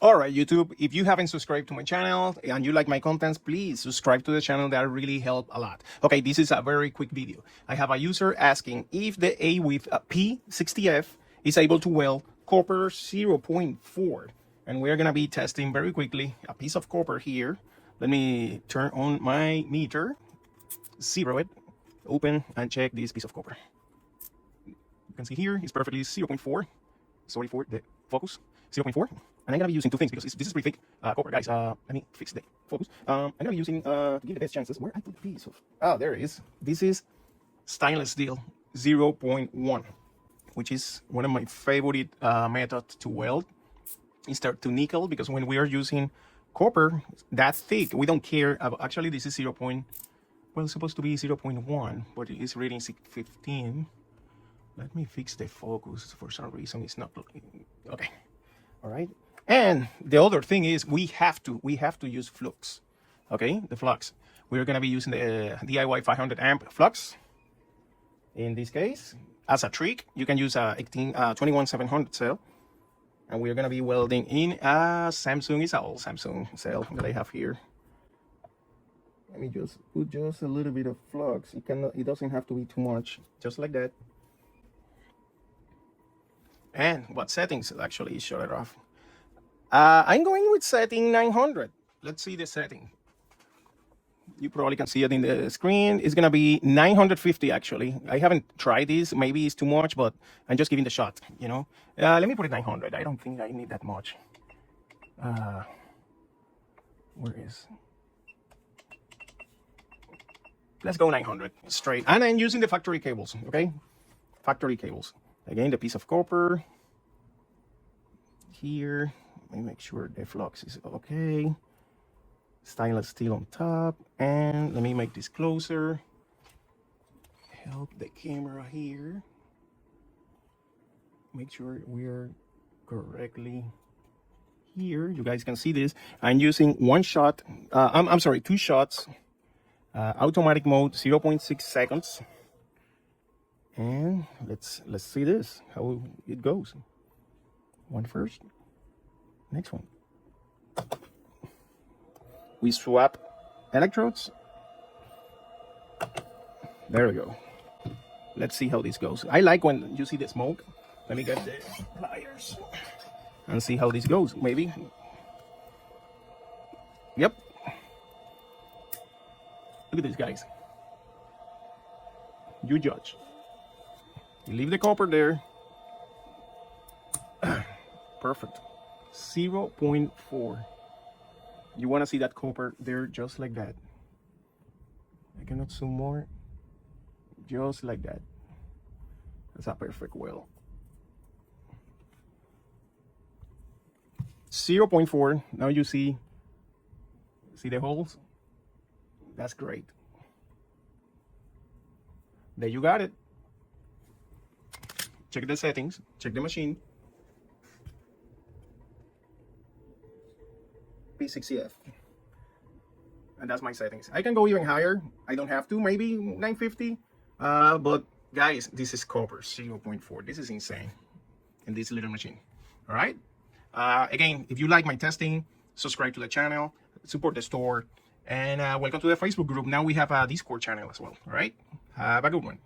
All right, YouTube, if you haven't subscribed to my channel and you like my contents, please subscribe to the channel. That really help a lot. Okay, this is a very quick video. I have a user asking if the AWithZ P60F is able to weld copper 0.4. And we're going to be testing very quickly a piece of copper here. Let me turn on my meter, zero it, open and check this piece of copper. You can see here, it's perfectly 0.4. Sorry for the focus, 0.4. And I'm gonna be using two things because this is pretty thick copper, guys. Let me fix the focus. I'm gonna be using to give the best chances. Where I put the piece of? Oh, there it is. This is stainless steel 0.1, which is one of my favorite methods to weld. Instead to nickel, because when we are using copper that thick, we don't care about. Actually, this is 0. Well, it's supposed to be 0.1, but it is reading 15. Let me fix the focus. For some reason, it's not okay. All right. And the other thing is we have to use Flux. Okay, the Flux. We're gonna be using the DIY 500 amp Flux. In this case, as a trick, you can use a 21700 cell, and we're gonna be welding in a Samsung. It's an old Samsung cell that I have here. Let me just put just a little bit of Flux. It doesn't have to be too much. Just like that. And what settings actually shut it off? I'm going with setting 900. Let's see the setting. You probably can see it in the screen. It's gonna be 950 actually. I haven't tried this. Maybe it's too much, but I'm just giving the shot, you know. Let me put it 900. I don't think I need that much. Where is? Let's go 900 straight. And I'm using the factory cables, okay? Factory cables. Again, the piece of copper here. Let me make sure the Flux is okay. Stainless steel on top. And let me make this closer. Help the camera here. Make sure we're correctly here. You guys can see this. I'm using one shot. I'm sorry, two shots. Automatic mode, 0.6 seconds. And let's see this, how it goes. One first, next one. We swap electrodes. There we go. Let's see how this goes. I like when you see the smoke. Let me get the pliers and see how this goes. Maybe. Yep. Look at this, guys. You judge. You leave the copper there. Perfect. 0.4. You want to see that copper there just like that. I cannot zoom more. Just like that. That's a perfect weld. 0.4. Now you see the holes? That's great. There you got it. Check the settings, check the machine. P60F. And that's my settings. I can go even higher. I don't have to, maybe 950. But guys, this is copper 0.4. This is insane in this little machine. All right. Again, if you like my testing, subscribe to the channel, support the store, and welcome to the Facebook group. Now we have a Discord channel as well. All right. Have a good one.